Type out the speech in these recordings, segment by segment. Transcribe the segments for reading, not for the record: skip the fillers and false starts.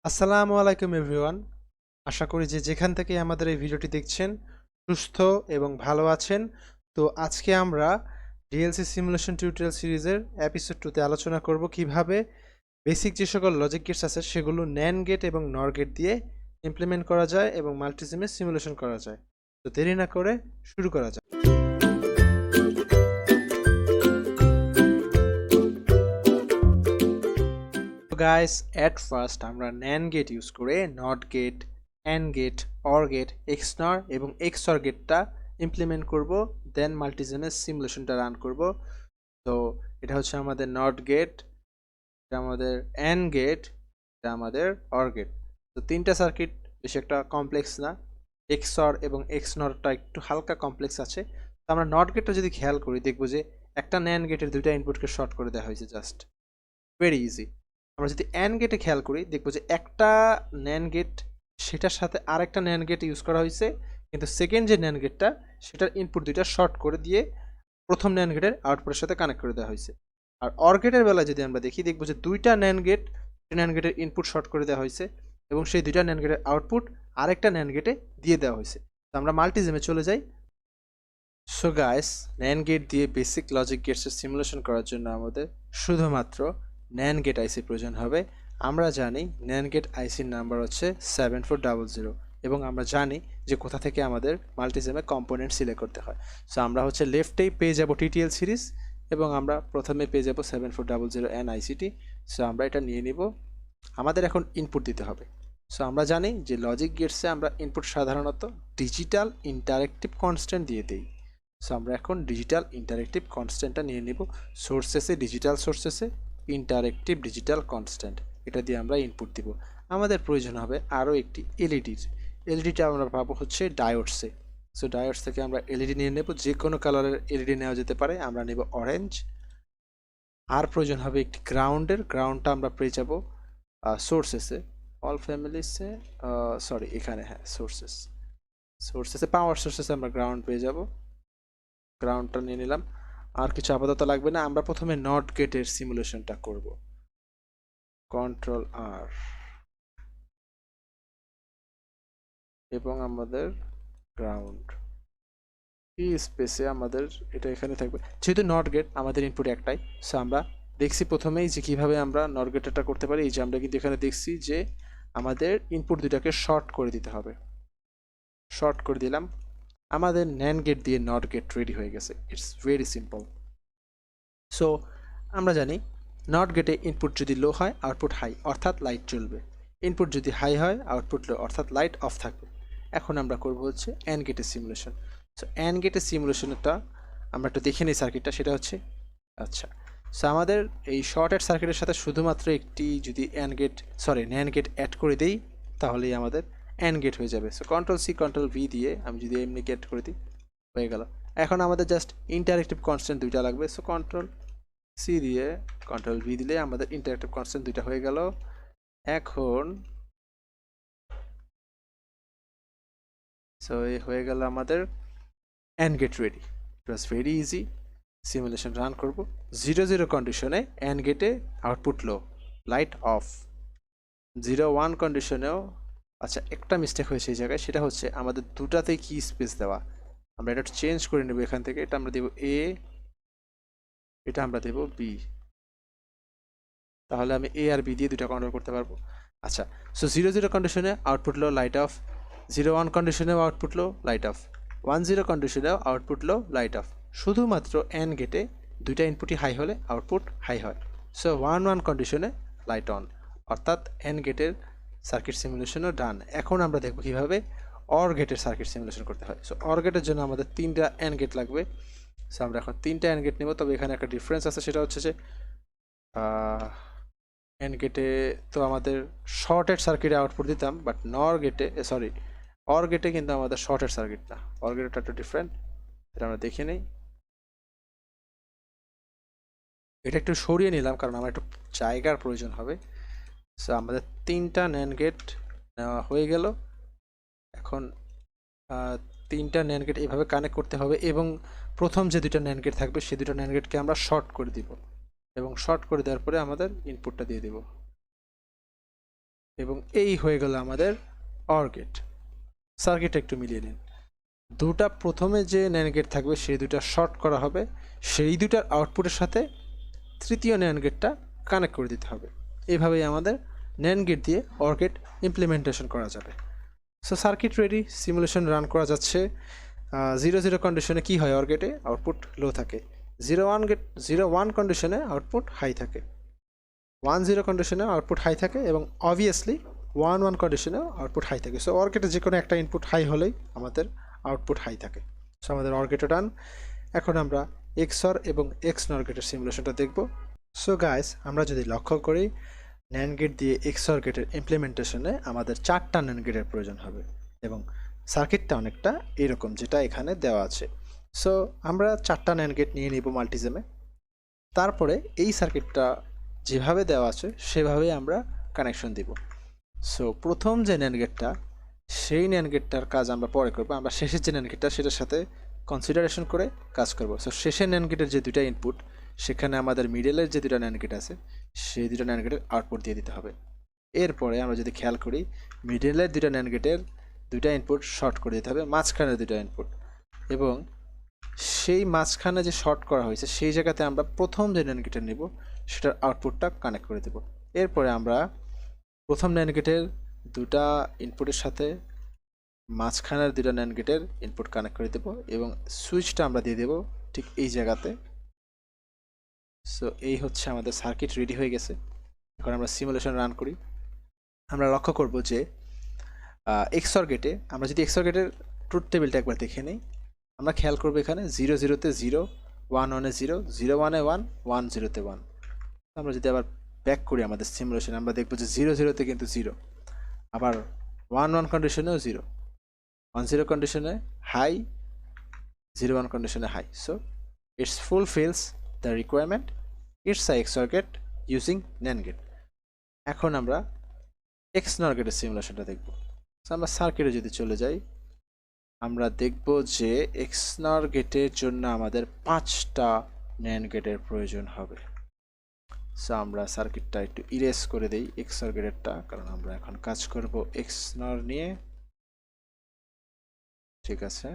আসসালামু আলাইকুম এভরিওয়ান। আশা করি যে যেখান থেকে আমাদের এই ভিডিওটি দেখছেন সুস্থ এবং ভালো আছেন। তো আজকে আমরা ডিএলসি সিমুলেশন টিউটোরিয়াল সিরিজের এপিসোড 2 তে আলোচনা করব কিভাবে বেসিক যে সকল লজিক গেটস আছে সেগুলো ন্যান্ড গেট এবং নর গেট দিয়ে ইমপ্লিমেন্ট করা যায় এবং মাল্টিসিমে সিমুলেশন করা যায়। তো দেরি না করে শুরু করা যায়। তো গাইস, এট ফার্স্ট আমরা NAND গেট ইউজ করে not gate, AND gate, OR gate, XNOR এবং XOR গেটটা ইমপ্লিমেন্ট করব, দেন মাল্টিজেনের সিমুলেশনটা রান করব। তো এটা হচ্ছে আমাদের নট গেট, এটা আমাদের AND গেট, এটা আমাদের OR গেট। তো তিনটা সার্কিট বেশি একটা কমপ্লেক্স না। XOR এবং XNORটা একটু হালকা কমপ্লেক্স আছে। তো আমরা নট গেটটা যদি খেয়াল করি দেখবো যে একটা NAND গেটের দুইটা ইনপুটকে শর্ট করে দেওয়া হয়েছে, জাস্ট ভেরি ইজি। আমরা যদি অ্যান্ড গেটে খেয়াল করি দেখবো যে একটা ন্যান্ড গেট সেটার সাথে আরেকটা ন্যান্ড গেট ইউজ করা হয়েছে, কিন্তু সেকেন্ড যে ন্যান্ড গেটটা সেটার ইনপুট দুইটা শর্ট করে দিয়ে প্রথম ন্যান্ড গেটের আউটপুটের সাথে কানেক্ট করে দেওয়া হয়েছে। আর অর গেটের বেলায় যদি আমরা দেখি দেখবো যে দুইটা ন্যান্ড গেটের ইনপুট শর্ট করে দেওয়া হয়েছে এবং সেই দুইটা ন্যান্ড গেটের আউটপুট আরেকটা ন্যান্ড গেটে দিয়ে দেওয়া হয়েছে। তো আমরা মাল্টিজেমে চলে যাই। সো গাইস, ন্যান্ড গেট দিয়ে বেসিক লজিক গেটসের সিমুলেশন করার জন্য আমাদের শুধুমাত্র ন্যান্ড গেট আইসি প্রয়োজন হবে। আমরা জানি ন্যান্ড গেট আইসির নাম্বার হচ্ছে 7400 এবং আমরা জানি যে কোথা থেকে আমাদের মাল্টিজেমে কম্পোনেন্ট সিলেক্ট করতে হয়। সো আমরা হচ্ছে লেফটেই পেয়ে যাব টিটিএল সিরিজ এবং আমরা প্রথমে পেয়ে যাব 7400 এন আইসিটি। সো আমরা এটা নিয়ে নিব। আমাদের এখন ইনপুট দিতে হবে। সো আমরা জানি যে লজিক গেটসে আমরা ইনপুট সাধারণত ডিজিটাল ইন্টারেক্টিভ কনস্ট্যান্ট দিয়ে দিই। সো আমরা এখন ডিজিটাল ইন্টারেক্টিভ কনস্ট্যান্টটা নিয়ে নিব। সোর্সেসে ডিজিটাল সোর্সেসে ইন্টারেক্টিভ ডিজিটাল কনস্ট্যান্ট, এটা দিয়ে আমরা ইনপুট দিব। আমাদের প্রয়োজন হবে আরও একটি এলইডিটা আমরা পাবো হচ্ছে ডায়োডসে। সো ডায়োডস থেকে আমরা এলইডি নিয়ে নেব, যে কোনো কালারের এলইডি নেওয়া যেতে পারে, আমরা নেব অরেঞ্জ। আর প্রয়োজন হবে একটি গ্রাউন্ডটা আমরা পেয়ে যাব সোর্সেসে, অল ফ্যামিলিসে, সরি এখানে, হ্যাঁ সোর্সেসে পাওয়ার সোর্সেসে আমরা গ্রাউন্ড পেয়ে যাব। গ্রাউন্ডটা নিয়ে নিলাম। আর কিছু আপাতত লাগবে না। আমরা প্রথমে নট গেটের সিমুলেশনটা করব। কন্ট্রোল আর এবং আমাদের গ্রাউন্ড এই স্পেসে আমাদের এটা এখানে থাকবে। যেহেতু নট গেট আমাদের ইনপুট একটাই, সো আমরা দেখছি প্রথমেই যে কিভাবে আমরা নট গেটটা করতে পারি। এই যে আমরা কিন্তু এখানে দেখছি যে আমাদের ইনপুট দুটাকে শর্ট করে দিতে হবে। শর্ট করে দিলাম, আমাদের ন্যান্ড গেট দিয়ে নট গেট রেডি হয়ে গেছে। It's very simple. সো আমরা জানি নট গেটে ইনপুট যদি লো হয় আউটপুট হাই, অর্থাৎ লাইট জ্বলবে। ইনপুট যদি হাই হয় আউটপুট লো, অর্থাৎ লাইট অফ থাকবে। এখন আমরা করব হচ্ছে অ্যান্ড গেটের সিমুলেশন। সো অ্যান্ড গেটের সিমুলেশনটা আমরা একটু দেখে নিই সার্কিটটা, সেটা হচ্ছে আচ্ছা। সো আমাদের এই শর্টেড সার্কিটের সাথে শুধুমাত্র একটি যদি ন্যান্ড গেট অ্যাড করে দিই তাহলেই আমাদের অ্যান্ড গেট হয়ে যাবে। So control C control V দিয়ে আমি যদি এমনি গেট করে দিই, হয়ে গেল। এখন আমাদের জাস্ট ইন্টারেক্টিভ কনস্ট্যান্ট দুইটা লাগবে। সো কন্ট্রোল সি দিয়ে কন্ট্রোল ভি দিলে আমাদের ইন্টারেক্টিভ কনস্ট্যান্ট দুইটা হয়ে গেল। এখন সো এই হয়ে গেল আমাদের and get ready. It was very easy. Simulation run করব। 0 0 কন্ডিশনে অ্যান্ড গেটে আউটপুট লো, লাইট অফ। 0 1 কন্ডিশনেও আচ্ছা একটা মিস্টেক হয়েছে এই জায়গায়, সেটা হচ্ছে আমাদের দুটাতেই কি স্পেস দেওয়া। আমরা এটা একটু চেঞ্জ করে নেব। এখান থেকে এটা আমরা দেব এ, এটা আমরা দেব বি, তাহলে আমি এ আর বি দিয়ে দুটা কন্ট্রোল করতে পারবো। আচ্ছা, সো 0 0 কন্ডিশনে আউটপুট লো, লাইট অফ। 0 1 কন্ডিশনেও আউটপুট লো, লাইট অফ। 1 0 কন্ডিশনেও আউটপুট লো, লাইট অফ। শুধুমাত্র অ্যান্ড গেটে দুইটা ইনপুটই হাই হলে আউটপুট হাই হয়। সো 1 1 কন্ডিশনে লাইট অন, অর্থাৎ অ্যান্ড গেটের সার্কিট সিমুলেশনও ডান। এখন আমরা দেখব কীভাবে অর গেটের সার্কিট সিমুলেশন করতে হয়। সো অর গেটের জন্য আমাদের তিনটা অ্যান্ড গেট লাগবে। সো আমরা এখন তিনটা অ্যান্ড গেট নেব, তবে এখানে একটা ডিফারেন্স আছে, সেটা হচ্ছে যে এন্ড গেটে তো আমাদের শর্টেড সার্কিটে আউটপুট দিতাম, বাট অর গেটে কিন্তু আমাদের শর্টেড সার্কিট না, অর গেটটা একটু ডিফারেন্ট। এটা আমরা দেখে নেই। এটা একটু সরিয়ে নিলাম কারণ আমার একটু জায়গার প্রয়োজন হবে। সো আমাদের তিনটা ন্যান্ড গেট নেওয়া হয়ে গেল। এখন তিনটা ন্যান্ড গেট এভাবে কানেক্ট করতে হবে এবং প্রথম যে দুইটা ন্যান্ড গেট থাকবে সেই দুটো ন্যান্ড গেটকে আমরা শর্ট করে দিব এবং শর্ট করে দেওয়ার পরে আমাদের ইনপুটটা দিয়ে দেব। এবং এই হয়ে গেল আমাদের অর গেট। সার্কিটটা একটু মিলিয়ে নিন। দুটা প্রথমে যে ন্যান্ড গেট থাকবে সেই দুটা শর্ট করা হবে, সেই দুটার আউটপুটের সাথে তৃতীয় ন্যান্ড গেটটা কানেক্ট করে দিতে হবে। এইভাবেই আমাদের ন্যান্ড গেট দিয়ে অর গেট ইমপ্লিমেন্টেশন করা যাবে। So circuit ready, simulation run করা যাচ্ছে। 0-0 কন্ডিশনে কী হয়, অর গেটে আউটপুট লো থাকে। 0-1 কন্ডিশনে আউটপুট হাই থাকে। 1-0 কন্ডিশনে আউটপুট হাই থাকে এবং অবভিয়াসলি 1-1 কন্ডিশনেও আউটপুট হাই থাকে। সো অর গেটে যে কোনো একটা ইনপুট হাই হলেই আমাদের আউটপুট হাই থাকে। সো আমাদের অর গেটও ডান। এখন আমরা এক্সঅর এবং এক্স নর গেটের সিমুলেশনটা দেখব। সো গাইস, আমরা যদি লক্ষ্য করি, ন্যান্ড গেট দিয়ে এক্সঅর গেটের ইমপ্লিমেন্টেশনে আমাদের 4টা ন্যান্ড গেটের প্রয়োজন হবে এবং সার্কিটটা অনেকটা এরকম যেটা এখানে দেওয়া আছে। সো আমরা 4টা ন্যান্ড গেট নিয়ে নিব মাল্টিজেমে। তারপরে এই সার্কিটটা যেভাবে দেওয়া আছে সেভাবেই আমরা কানেকশন দিব। সো প্রথম যে ন্যান্ড গেটটা, সেই ন্যান্ড গেটটার কাজ আমরা পরে করবো। আমরা শেষের যে ন্যান্ড গেটটা সেটার সাথে কনসিডারেশন করে কাজ করব। সো শেষের ন্যান্ড গেটের যে দুইটা ইনপুট, সেখানে আমাদের মিডলের যে দুটো ন্যান্ড গেট আছে সেই দুটো ন্যান্ড গেটের আউটপুট দিয়ে দিতে হবে। এরপরে আমরা যদি খেয়াল করি, মিডলের দুটো ন্যান্ড গেটের দুইটা ইনপুট শর্ট করে দিতে হবে, মাঝখানের দুটো ইনপুট, এবং সেই মাঝখানে যে শর্ট করা হয়েছে সেই জায়গাতে আমরা প্রথম যে ন্যান্ড গেটটা নেব সেটার আউটপুটটা কানেক্ট করে দেব। এরপরে আমরা প্রথম ন্যান্ড গেটের দুটা ইনপুটের সাথে মাঝখানের দুটো ন্যান্ড গেটের ইনপুট কানেক্ট করে দেব এবং সুইচটা আমরা দিয়ে দেব ঠিক এই জায়গাতে। সো এই হচ্ছে আমাদের সার্কিট রেডি হয়ে গেছে। এখন আমরা সিমুলেশন রান করি। আমরা লক্ষ্য করব যে এক্সঅর গেটে, আমরা যদি এক্সঅর গেটের ট্রুথ টেবিলটা একবার দেখে নিই, আমরা খেয়াল করবো এখানে 0-0-তে 0, 1-1-এ 0, 0-1-এ 1, 1-0-তে 1। আমরা যদি আবার ব্যাক করি আমাদের সিমুলেশন, আমরা দেখবো যে 0-0-তে কিন্তু 0, আবার 1-1 কন্ডিশনেও 0, 1-0 কন্ডিশনে হাই, 0-1 কন্ডিশনে high. So it's fulfils the requirement. It's a XOR gate using NAND gate. এখন আমরা XNOR গেটের সিমুলেশনটা দেখব। সো আমরা সার্কিটে যদি চলে যাই, আমরা দেখব যে XNOR গেটের জন্য আমাদের 5টা NAND গেটের প্রয়োজন হবে। সো আমরা সার্কিটটা একটু ইরেজ করে দেই XOR গেটেরটা, কারণ আমরা এখন কাজ করব XNOR নিয়ে। ঠিক আছে,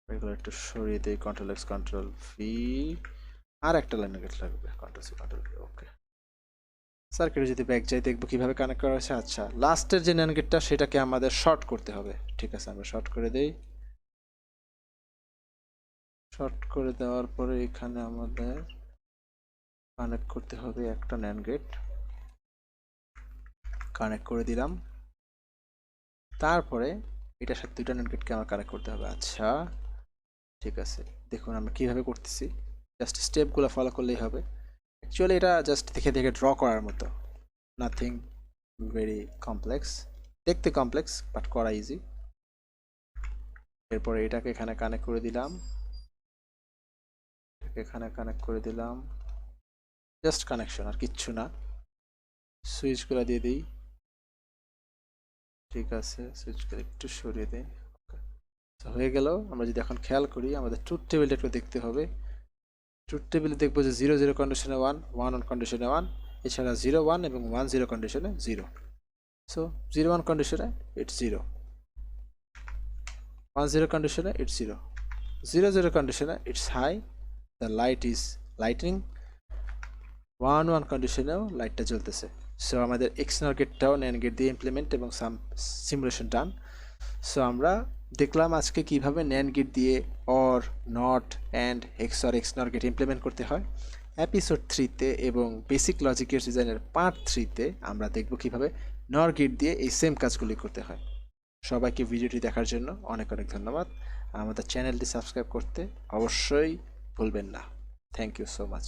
এগুলো একটু সরিয়ে দেই, Ctrl+X Ctrl+V, আর একটা লাইন গেট লাগবে, Ctrl+C Ctrl+V। ওকে, সার্কিটে যদি ব্যাক যাই দেখবো কিভাবে কানেক্ট করা হয়েছে। আচ্ছা, লাস্টের যে NAND গেটটা সেটাকে আমাদের শর্ট করতে হবে। ঠিক আছে, আমরা শর্ট করে দেই। শর্ট করে দেওয়ার পরে এখানে আমাদের কানেক্ট করতে হবে একটা NAND গেট। কানেক্ট করে দিলাম। তারপরে এটার সাথে দুইটা NAND গেটকে আমার কানেক্ট করতে হবে। আচ্ছা ঠিক আছে, দেখুন আমরা কিভাবে করতেছি, জাস্ট স্টেপগুলো ফলো করলেই হবে। অ্যাকচুয়ালি এটা জাস্ট দেখে দেখে ড্র করার মতো, নাথিং ভেরি কমপ্লেক্স। দেখতে কমপ্লেক্স বাট করা ইজি। এরপরে এটাকে এখানে কানেক্ট করে দিলাম, এখানে কানেক্ট করে দিলাম, জাস্ট কানেকশন আর কিচ্ছু না। সুইচগুলো দিয়ে দিই। ঠিক আছে, সুইচগুলো একটু সরিয়ে দিই। হয়ে গেল। আমরা যদি এখন খেয়াল করি, আমাদের ট্রুথ টেবিলটা একটু দেখতে হবে। ট্রুথ টেবিলে দেখবো যে 0-0 কন্ডিশনে 1, 1-1 কন্ডিশনে 1, এছাড়া 0-1 এবং 1-0 কন্ডিশনে 0। সো 0-1 কন্ডিশনে ইটস 0, 1-0 কন্ডিশনে ইটস 0, 0-0 কন্ডিশনে it's high, the light is lighting, 1-1 কন্ডিশনেও লাইটটা জ্বলতেছে। সো আমাদের XNOR গেটটাও NAND গেট দিয়ে ইমপ্লিমেন্ট এবং সাম সিমুলেশন ডান। সো আমরা দেখলাম আজকে কিভাবে NAND গেট দিয়ে or, not, and XOR XNOR gate implement করতে হয়। এপিসোড 3-তে এবং বেসিক লজিকের ডিজাইনের পার্ট 3-তে আমরা দেখব কিভাবে NOR গেট দিয়ে এই সেম কাজগুলি করতে হয়। সবাইকে ভিডিওটি দেখার জন্য অনেক অনেক ধন্যবাদ। আমাদের চ্যানেলটি সাবস্ক্রাইব করতে অবশ্যই ভুলবেন না। Thank you so much.